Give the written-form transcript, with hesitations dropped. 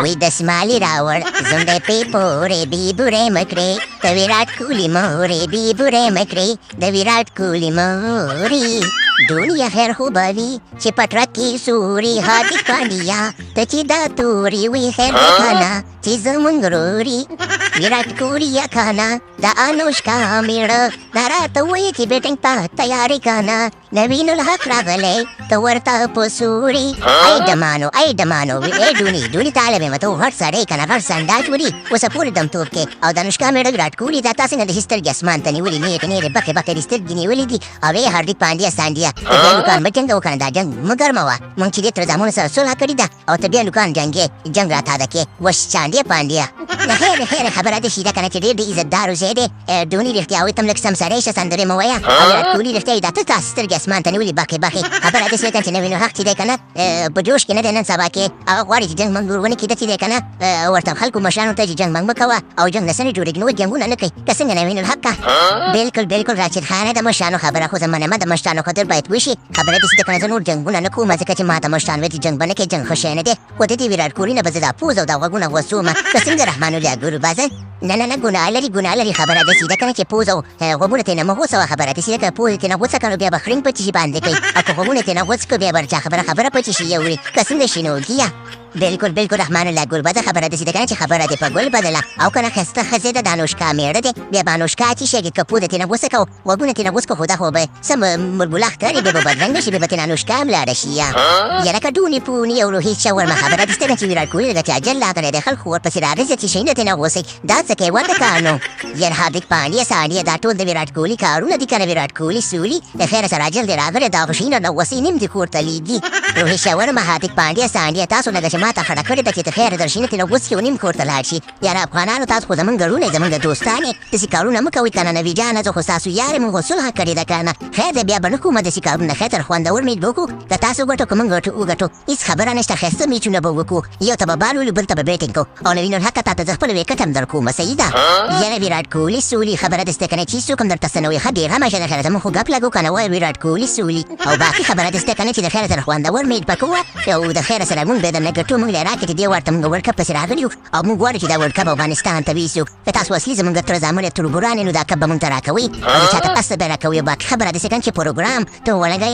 وی د سمالي راوړ زونډې پې پورې بي بورې مکړې د ویرات کوهلي مورې بي بورې مکړې د ویرات کوهلي مورې دنیا خیر خو به وي چې پټره کې سوري هادي پانډیا ته چې دا توري وي خیر دی که نه چې زمونږ روري ویرات کوهلي یا که نه د انوشکا میړه دا راته وایي چې بیټینګ ته تیارې که نه نوین الحق راغلی ته ورته په سوري ای ډمانو ای ډوني تاله مې ته غټ سړی که نه غټ سنډاچ وړي اوسه پورې دمتوب کې او د انوشکا میړه ویرات کوهلي دا تا څنګه د سترګې اسمان ته نیولي نیټې بکې دې سترګې نیولې دي او ای هاردیک پانډیا سانډیا ته بیا نوکان مه جنګ وکړه دا جنګ مه ګرموه موږ چې دې تر زامنو سره صلح کړې ده او ته بیا نوکان جنګ راتاده کې وش چانډیا پانډیا نه خیر خبره دې شي ده که نه چې ډېر د عزتدارو ځای دی ډوني رښتیا وایي ته هم لږ سمسری شه سندرې مه وایه او ویرات کوهلي رښتیا دا ته تاسې سترګې اسمان ته نیولي بکې خبره داسې ده چې نوین الحق چې دی که نه په جوش کې نه دی نن سبا کې هغه غواړي چې جنګ موږ ونه کېده چې دی که نه ورته خلکو مشرانو ته چې جنګ موږ مه کوه او جنګ نه څه نه جوړېږي نو جنګونه نه کوي که څنګه نوین الحق که بلکل راشد خانه د مشرانو خبره خو زه منمه د مشرانو قدر باید وشي خبره داسې ده که نه زه نور جنګونه نه کوم ځکه چې ما ته مشران وایي چې جنګ به نه کوې جنګ ښه شی نه دی خو د دې ویرات کوهلي نه به زه دا پوز او دا غوږونه غوڅومه که څنګه رحمان الله ګورو بازه نه ګناه لري خبره داسې ده که نه چې پوز او غوږونه ترې نه مه غوڅوه خبره داسې ده که پوز ترې نه غوڅه کړه نو بیا به خرینګ پچې شي باندې کوي او که غوږونه ترې نه غوڅ کړو بیا به چا خبره پچې شي یوړي که څنګه شي نو ګیا بلکل رحمان الله ګلبده خبره داسې ده که نه چې خبره دې په ګل بدله او که نه ښایسته ښځې ده د انوشکا میړه دی بیا به انوشکا چې شي که پوزه ترې نه غوڅه کړو غوږونه ترې نه غوڅ کړو خو دا خو به څه مربوله ښکاري بیا به بدرنګه شي بیا به ترې انوشکا هم لاړه شي یا لکه ډوني پوني او هېڅ شاورمه خبره داسې ده چې ویرات کوهلي لکه چې اجل راغلی دی خلکو ورپسې راغځي چې شیونه ترې نه غوڅوي دا څه کوي ورته کار نو یار هاردیک پانډیا سانډیا دا ټول د ویرات کوهلي کارونه دي که نه ویرات کوهلي سولي د خیره سره اجل دی راغلی دا خو شیونه نه غوڅوي نیم دې کور ته لیږي روحي شاورمه هاردیک پانډیا سانډیا تاسو نه ده چې ما ته خړه کړې ده چې ته خیر در شینه ترې غوڅ کړي او نیم کور ته لاړ شي یاره افغانانو تاسو خو زموږ ګړونه زموږ د دوستان یې داسې کارونه مه کوئ که نه نوي جانه زه خو ستاسو یار یم خو صلح کړې ده که نه خیر دی بیا به نه کومه داسې کارونه خیر تر خوندور میچ به وکړو که تاسو ګټو که موږ وګټو هېڅ خبره نشته ښایسته میچونه به وکړو یو ته به بال ولو بل ته به بیټینګ کوو او نوین الحقه تا ته زه خپل ویکټ هم در کومه صحیح ده یاره ویرات کوهلي سولي خبره داسې ده که نه چې څوک هم درته څه نه وایي ښه ډېر هم شه د خیره زموږ خو ګپ لګو که نه وایه ویرات کوهلي سولي او باقي خبره داسې ده که نه چې د خیره سره خوندور میچ به کوو او د خیره سره موږ بیا د نه ګټو موږ له راکړې چې دې ورته موږ ورلډ کپ پسې راغلي یو او موږ غواړو چې دا ورلډ کپ افغانستان ته ویسو که تاسو اصلي زموږ تر زامنې تربوران نو دا کپ به موږ ته راکوئ او د چاته قصد به راکوئ او باقي خبره داسې کړم چې پروګرام ته ولګوئ